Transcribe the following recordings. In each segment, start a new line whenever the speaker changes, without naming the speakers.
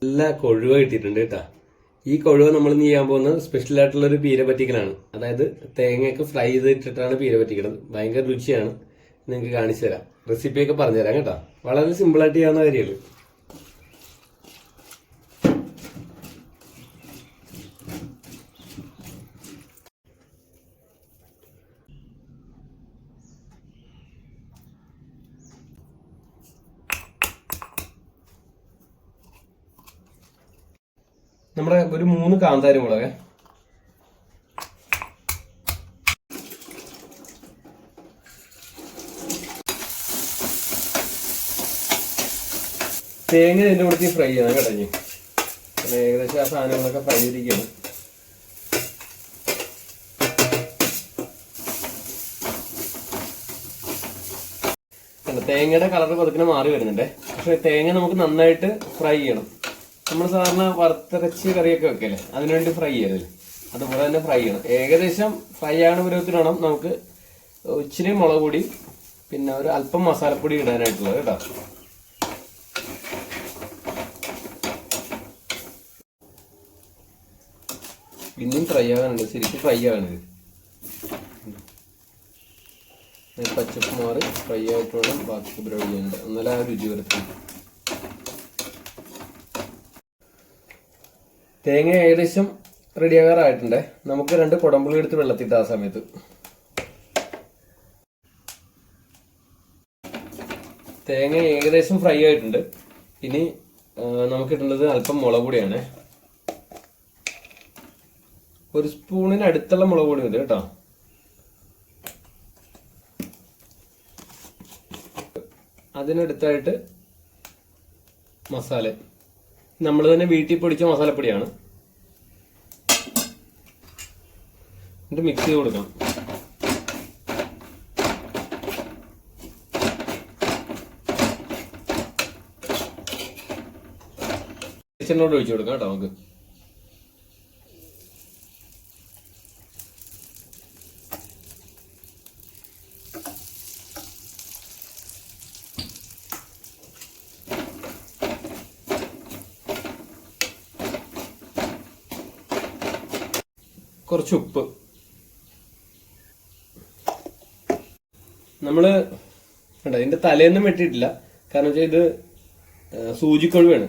നല്ല കൊഴുവ കിട്ടിയിട്ടുണ്ട് കേട്ടാ. ഈ കൊഴുവ നമ്മൾ ചെയ്യാൻ പോകുന്നത് സ്പെഷ്യൽ ആയിട്ടുള്ള ഒരു പീര പറ്റിക്കലാണ്. അതായത് തേങ്ങയൊക്കെ ഫ്രൈ ചെയ്തിട്ടിട്ടാണ് പീര പറ്റിക്കുന്നത്. ഭയങ്കര രുചിയാണ്. നിങ്ങൾക്ക് കാണിച്ചു തരാം, റെസിപ്പിയൊക്കെ പറഞ്ഞുതരാം കേട്ടോ. വളരെ സിമ്പിളായിട്ട് ചെയ്യാവുന്ന കാര്യമാണ്. നമ്മുടെ ഒരു 3 കാന്താരി മുളക്, തേങ്ങ ഇതിൻ്റെ കൂടെ ഫ്രൈ ചെയ്യണം കേട്ടോ. ഏകദേശം ആ സാധനങ്ങളൊക്കെ ഫ്രൈ ചെയ്തിരിക്കുകയാണ്. തേങ്ങയുടെ കളർ പതുക്കിനെ മാറി വരുന്നുണ്ട്. പക്ഷെ തേങ്ങ നമുക്ക് നന്നായിട്ട് ഫ്രൈ ചെയ്യണം. നമ്മൾ സാധാരണ വറുത്തരച്ച് കറിയൊക്കെ വെക്കല്ലേ, അതിനുവേണ്ടി ഫ്രൈ ചെയ്യല്ലേ, അതുപോലെ തന്നെ ഫ്രൈ ചെയ്യണം. ഏകദേശം ഫ്രൈ ആകുന്ന പരുവത്തിൽ വേണം നമുക്ക് ഇച്ചിരി മുളക് പൊടി പിന്നെ ഒരു അല്പം മസാലപ്പൊടി ഇടാനായിട്ടുള്ളത് കേട്ടോ. പിന്നെയും ഫ്രൈ ആകാനുണ്ട്, ശരിക്കും ഫ്രൈ ആകാനുണ്ട്. പച്ചപ്പ് മാറി ഫ്രൈ ആയിട്ട് വേണം ബാക്കി പരിപാടി ചെയ്യാനുണ്ട്, എന്നാലും ആ രുചി വരത്തുള്ളൂ. തേങ്ങ ഏകദേശം റെഡിയാകാറായിട്ടുണ്ട്. നമുക്ക് 2 കുടമ്പുളി എടുത്ത് വെള്ളത്തിട്ട് ആ സമയത്ത്. തേങ്ങ ഏകദേശം ഫ്രൈ ആയിട്ടുണ്ട്. ഇനി നമുക്ക് ഇട്ടുള്ളത് അല്പം മുളക് പൊടിയാണ്. 1 സ്പൂണിന് അടുത്തുള്ള മുളക് പൊടി മതി കേട്ടോ. അതിനടുത്തായിട്ട് മസാല നമ്മൾ തന്നെ വീട്ടിൽ പൊടിച്ച മസാലപ്പൊടിയാണ്. എന്നിട്ട് മിക്സ് ചെയ്ത് കൊടുക്കണം. വെളിച്ചെണ്ണയോട് ഒഴിച്ചു കൊടുക്കാം കേട്ടോ. നമുക്ക് കുറച്ച് ഉപ്പ്. നമ്മള് ഇതിന്റെ തലേന്നും വെട്ടിയിട്ടില്ല, കാരണം വെച്ചാൽ ഇത് സൂചിക്കൊഴുവാണ്.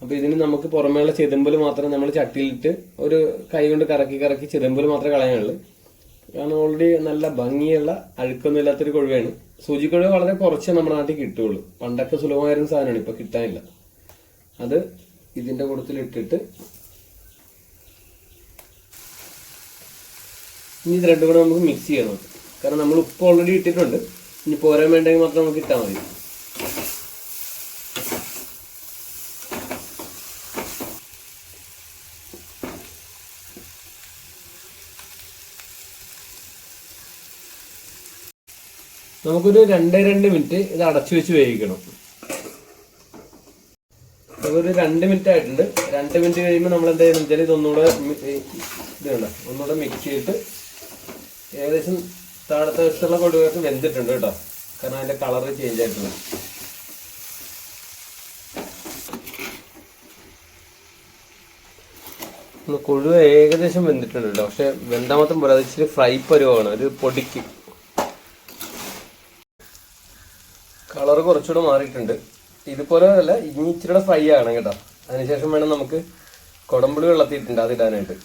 അപ്പൊ ഇതിന് നമുക്ക് പുറമേയുള്ള ചെതുമ്പല് മാത്രം നമ്മൾ ചട്ടിയിലിട്ട് ഒരു കൈ കൊണ്ട് കറക്കി കറക്കി ചെതുമ്പല് മാത്രമേ കളയാനുള്ളൂ. കാരണം ഓൾറെഡി നല്ല ഭംഗിയുള്ള അഴുക്കൊന്നും ഇല്ലാത്തൊരു കൊഴുവാണ്. സൂചിക്കൊഴുവ വളരെ കുറച്ച് നമ്മുടെ നാട്ടിൽ കിട്ടുള്ളൂ. പണ്ടൊക്കെ സുലഭമായിരുന്ന സാധനമാണ്, ഇപ്പൊ കിട്ടാനില്ല. അത് ഇതിന്റെ കൂട്ടത്തിൽ ഇട്ടിട്ട് ഇനി ഇത് രണ്ടും കൂടെ നമുക്ക് മിക്സ് ചെയ്യണം. കാരണം നമ്മൾ ഉപ്പ് ഓൾറെഡി ഇട്ടിട്ടുണ്ട്. ഇനി പോരാൻ വേണ്ടെങ്കിൽ മാത്രം നമുക്ക് ഇട്ടാൽ മതി. നമുക്കൊരു 2 മിനിറ്റ് ഇത് അടച്ചു വെച്ച് വേവിക്കണം. അതൊരു 2 മിനിറ്റ് ആയിട്ടുണ്ട്. 2 മിനിറ്റ് കഴിയുമ്പോൾ നമ്മൾ എന്താ ചെയ്യുന്നത് വെച്ചാൽ ഒന്നുകൂടെ മിക്സ് ചെയ്തിട്ട് ഏകദേശം താഴത്തെ വശത്തുള്ള കൊഴുവൊക്കെ വെന്തിട്ടുണ്ട് കേട്ടോ. കാരണം അതിന്റെ കളർ ചേഞ്ച് ആയിട്ടുണ്ട്. കൊഴുവ ഏകദേശം വെന്തിട്ടുണ്ട് കേട്ടോ. പക്ഷെ വെന്താ മാത്രം പോലെ അത് ഇച്ചിരി ഫ്രൈ പരുവാണ്, ഒരു പൊടിക്ക്. കളർ കുറച്ചുകൂടെ മാറിയിട്ടുണ്ട്. ഇതുപോലെ അല്ല, ഇനി ഇച്ചിരി ഫ്രൈ ആകണം കേട്ടോ. അതിനുശേഷം വേണം നമുക്ക് കുടമ്പുളി വെള്ളത്തിയിട്ടുണ്ട് അതിടാനായിട്ട്.